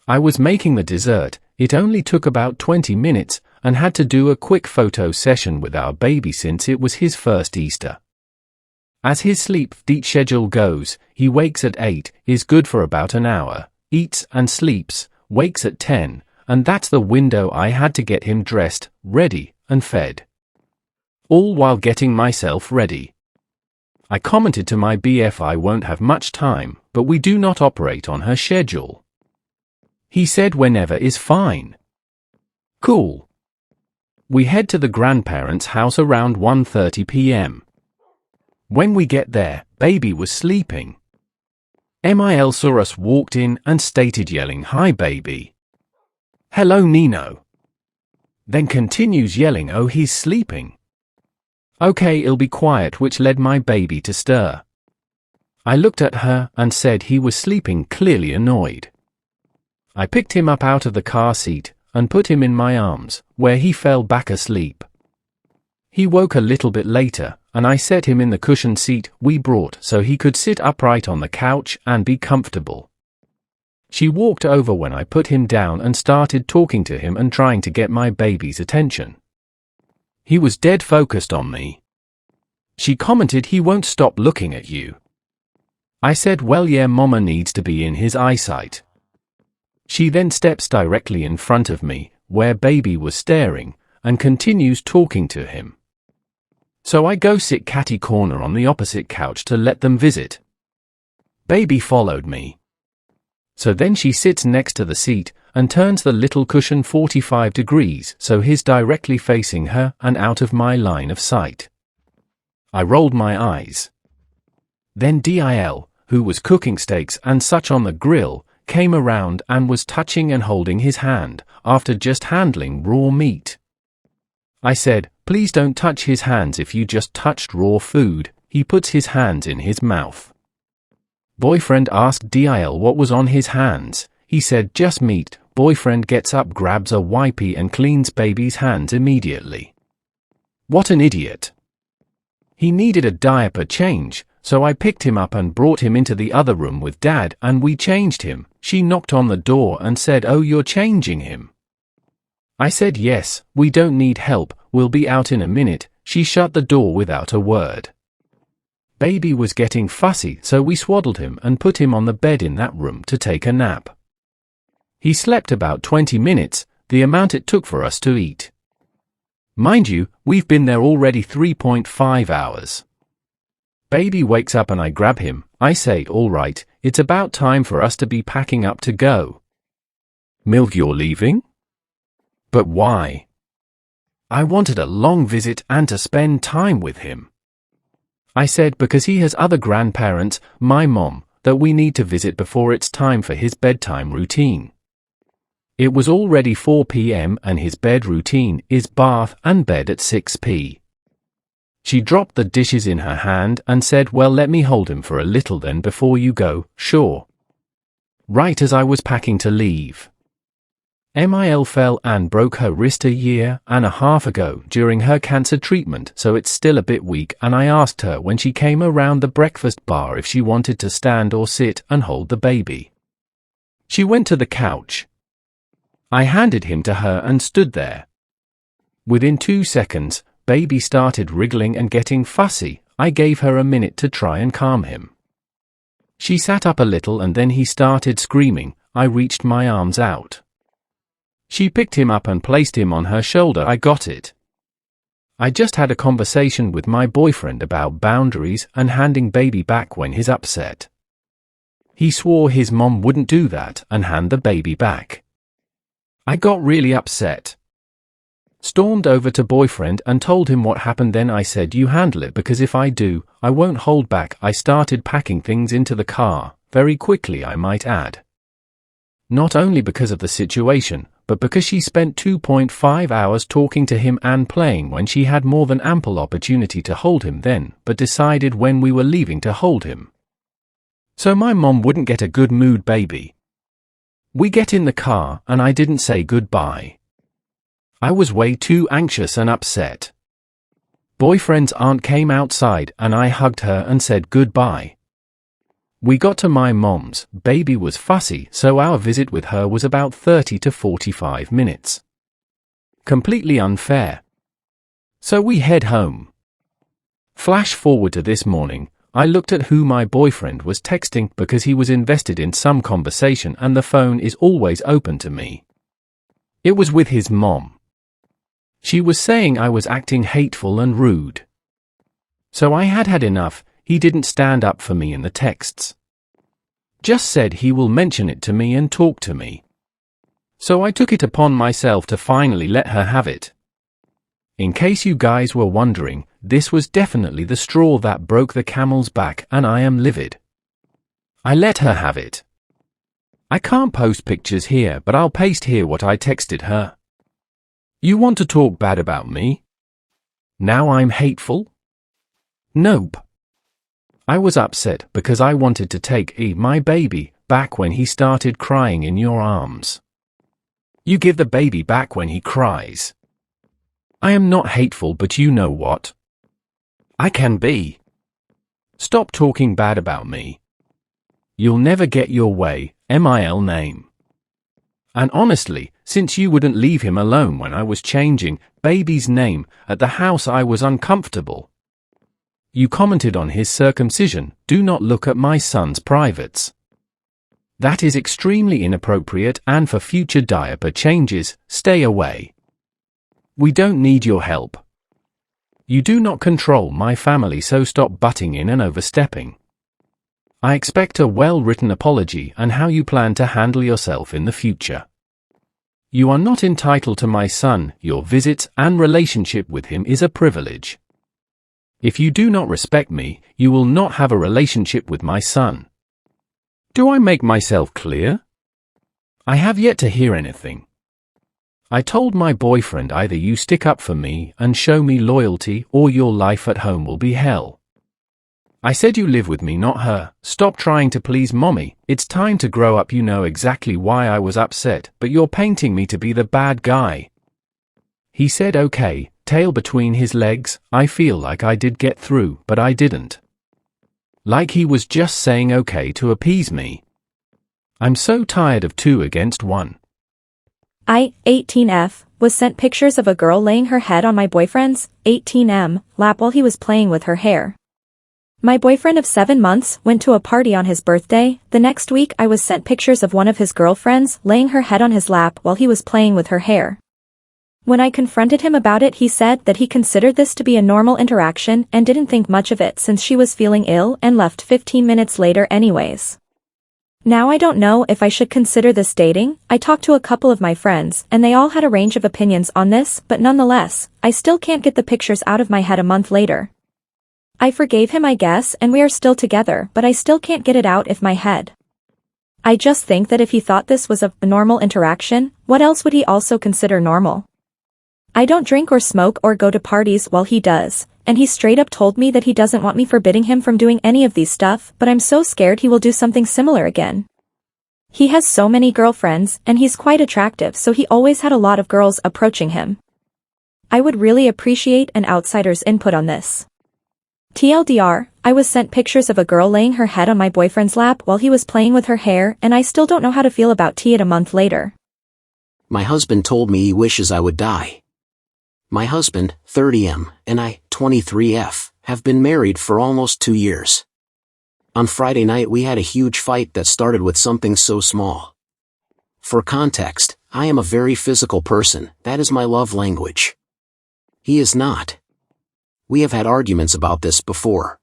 I was making the dessert, it only took about 20 minutes, and had to do a quick photo session with our baby since it was his first Easter. As his sleep schedule goes, he wakes at 8, is good for about an hour, eats and sleeps, wakes at 10, and that's the window I had to get him dressed, ready, and fed. All while getting myself ready. I commented to my BF I won't have much time, but we do not operate on her schedule. He said whenever is fine. Cool. We head to the grandparents' house around 1:30 p.m. When we get there, baby was sleeping. Mil saw us walked in and stated yelling, "Hi baby." "Hello Nino." Then continues yelling, "Oh he's sleeping." "Okay, it'll be quiet," which led my baby to stir. I looked at her and said he was sleeping, clearly annoyed. I picked him up out of the car seat and put him in my arms, where he fell back asleep. He woke a little bit later, and I set him in the cushioned seat we brought so he could sit upright on the couch and be comfortable. She walked over when I put him down and started talking to him and trying to get my baby's attention. He was dead focused on me. She commented, "He won't stop looking at you." I said, "Well yeah, mama needs to be in his eyesight." She then steps directly in front of me, where baby was staring, and continues talking to him. So I go sit catty corner on the opposite couch to let them visit. Baby followed me. So then she sits next to the seat and turns the little cushion 45 degrees so he's directly facing her and out of my line of sight. I rolled my eyes. Then Dil, who was cooking steaks and such on the grill, came around and was touching and holding his hand, after just handling raw meat. I said, "Please don't touch his hands if you just touched raw food." He puts his hands in his mouth. Boyfriend asked Dil what was on his hands. He said, "Just meat." Boyfriend gets up, grabs a wipey and cleans baby's hands immediately. What an idiot. He needed a diaper change, so I picked him up and brought him into the other room with Dad and we changed him. She knocked on the door and said, "Oh, you're changing him." I said, "Yes, we don't need help, we'll be out in a minute." She shut the door without a word. Baby was getting fussy, so we swaddled him and put him on the bed in that room to take a nap. He slept about 20 minutes, the amount it took for us to eat. Mind you, we've been there already 3.5 hours. Baby wakes up and I grab him. I say, "All right, it's about time for us to be packing up to go." "Milk, you're leaving?" "But why?" "I wanted a long visit and to spend time with him." I said, "Because he has other grandparents, my mom, that we need to visit before it's time for his bedtime routine." It was already 4 p.m. and his bed routine is bath and bed at 6 p.m. She dropped the dishes in her hand and said, "Well, let me hold him for a little then before you go." "Sure." Right as I was packing to leave. Mil fell and broke her wrist 1.5 years ago during her cancer treatment, so it's still a bit weak, and I asked her when she came around the breakfast bar if she wanted to stand or sit and hold the baby. She went to the couch. I handed him to her and stood there. Within 2 seconds, baby started wriggling and getting fussy. I gave her a minute to try and calm him. She sat up a little and then he started screaming. I reached my arms out. She picked him up and placed him on her shoulder. I got it. I just had a conversation with my boyfriend about boundaries and handing baby back when he's upset. He swore his mom wouldn't do that and hand the baby back. I got really upset. Stormed over to boyfriend and told him what happened. Then I said, "You handle it, because if I do, I won't hold back." I started packing things into the car, very quickly I might add. Not only because of the situation, but because she spent 2.5 hours talking to him and playing when she had more than ample opportunity to hold him then, but decided when we were leaving to hold him. So my mom wouldn't get a good mood baby. We get in the car and I didn't say goodbye. I was way too anxious and upset. Boyfriend's aunt came outside and I hugged her and said goodbye. We got to my mom's, baby was fussy, so our visit with her was about 30 to 45 minutes. Completely unfair. So we head home. Flash forward to this morning, I looked at who my boyfriend was texting because he was invested in some conversation and the phone is always open to me. It was with his mom. She was saying I was acting hateful and rude. So I had enough. He didn't stand up for me in the texts. Just said he will mention it to me and talk to me. So I took it upon myself to finally let her have it. In case you guys were wondering, this was definitely the straw that broke the camel's back and I am livid. I let her have it. I can't post pictures here, but I'll paste here what I texted her. You want to talk bad about me? Now I'm hateful? Nope. I was upset because I wanted to take my baby back when he started crying in your arms. You give the baby back when he cries. I am not hateful, but you know what? I can be. Stop talking bad about me. You'll never get your way, MIL name. And honestly, since you wouldn't leave him alone when I was changing baby's name at the house, I was uncomfortable. You commented on his circumcision. Do not look at my son's privates. That is extremely inappropriate, and for future diaper changes, stay away. We don't need your help. You do not control my family, so stop butting in and overstepping. I expect a well-written apology and how you plan to handle yourself in the future. You are not entitled to my son. Your visits and relationship with him is a privilege. If you do not respect me, you will not have a relationship with my son. Do I make myself clear? I have yet to hear anything. I told my boyfriend either you stick up for me and show me loyalty or your life at home will be hell. I said you live with me, not her. Stop trying to please mommy. It's time to grow up. You know exactly why I was upset, but you're painting me to be the bad guy. He said okay, tail between his legs. I feel like I did get through, but I didn't. Like he was just saying okay to appease me. I'm so tired of 2 against 1. I, 18F, was sent pictures of a girl laying her head on my boyfriend's, 18M, lap while he was playing with her hair. My boyfriend of 7 months went to a party on his birthday. The next week I was sent pictures of one of his girlfriends laying her head on his lap while he was playing with her hair. When I confronted him about it, he said that he considered this to be a normal interaction and didn't think much of it since she was feeling ill and left 15 minutes later anyways. Now I don't know if I should consider this dating. I talked to a couple of my friends and they all had a range of opinions on this, but nonetheless, I still can't get the pictures out of my head a month later. I forgave him, I guess, and we are still together, but I still can't get it out of my head. I just think that if he thought this was a normal interaction, what else would he also consider normal? I don't drink or smoke or go to parties while he does, and he straight up told me that he doesn't want me forbidding him from doing any of these stuff, but I'm so scared he will do something similar again. He has so many girlfriends, and he's quite attractive, so he always had a lot of girls approaching him. I would really appreciate an outsider's input on this. TLDR, I was sent pictures of a girl laying her head on my boyfriend's lap while he was playing with her hair, and I still don't know how to feel about it a month later. My husband told me he wishes I would die. My husband, 30M, and I, 23F, have been married for almost 2 years. On Friday night we had a huge fight that started with something so small. For context, I am a very physical person. That is my love language. He is not. We have had arguments about this before.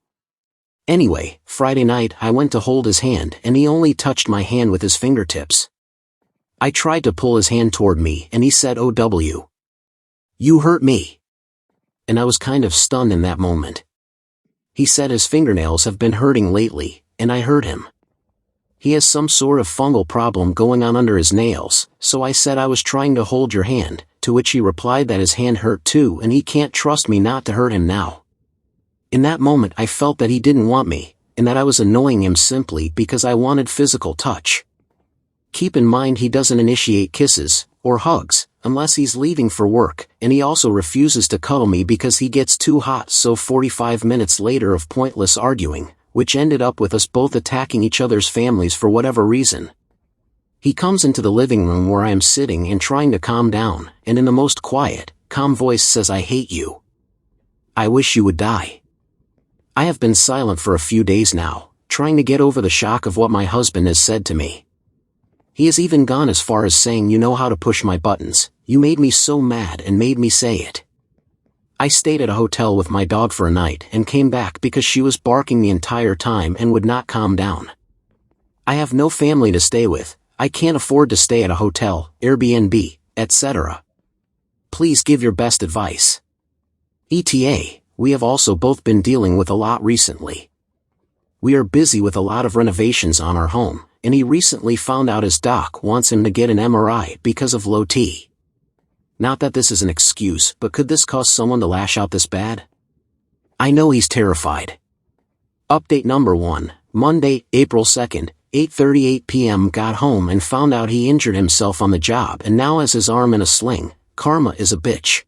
Anyway, Friday night I went to hold his hand and he only touched my hand with his fingertips. I tried to pull his hand toward me and he said, "OW. You hurt me." And I was kind of stunned in that moment. He said his fingernails have been hurting lately, and I heard him. He has some sort of fungal problem going on under his nails, so I said I was trying to hold your hand, to which he replied that his hand hurt too and he can't trust me not to hurt him now. In that moment I felt that he didn't want me, and that I was annoying him simply because I wanted physical touch. Keep in mind he doesn't initiate kisses, or hugs, unless he's leaving for work, and he also refuses to cuddle me because he gets too hot. So 45 minutes later of pointless arguing, which ended up with us both attacking each other's families for whatever reason. He comes into the living room where I am sitting and trying to calm down, and in the most quiet, calm voice says, "I hate you. I wish you would die." I have been silent for a few days now, trying to get over the shock of what my husband has said to me. He has even gone as far as saying, "You know how to push my buttons, you made me so mad and made me say it." I stayed at a hotel with my dog for a night and came back because she was barking the entire time and would not calm down. I have no family to stay with, I can't afford to stay at a hotel, Airbnb, etc. Please give your best advice. ETA, we have also both been dealing with a lot recently. We are busy with a lot of renovations on our home, and he recently found out his doc wants him to get an MRI because of low T. Not that this is an excuse, but could this cause someone to lash out this bad? I know he's terrified. Update number 1, Monday, April 2nd, 8:38 p.m. got home and found out he injured himself on the job and now has his arm in a sling. Karma is a bitch.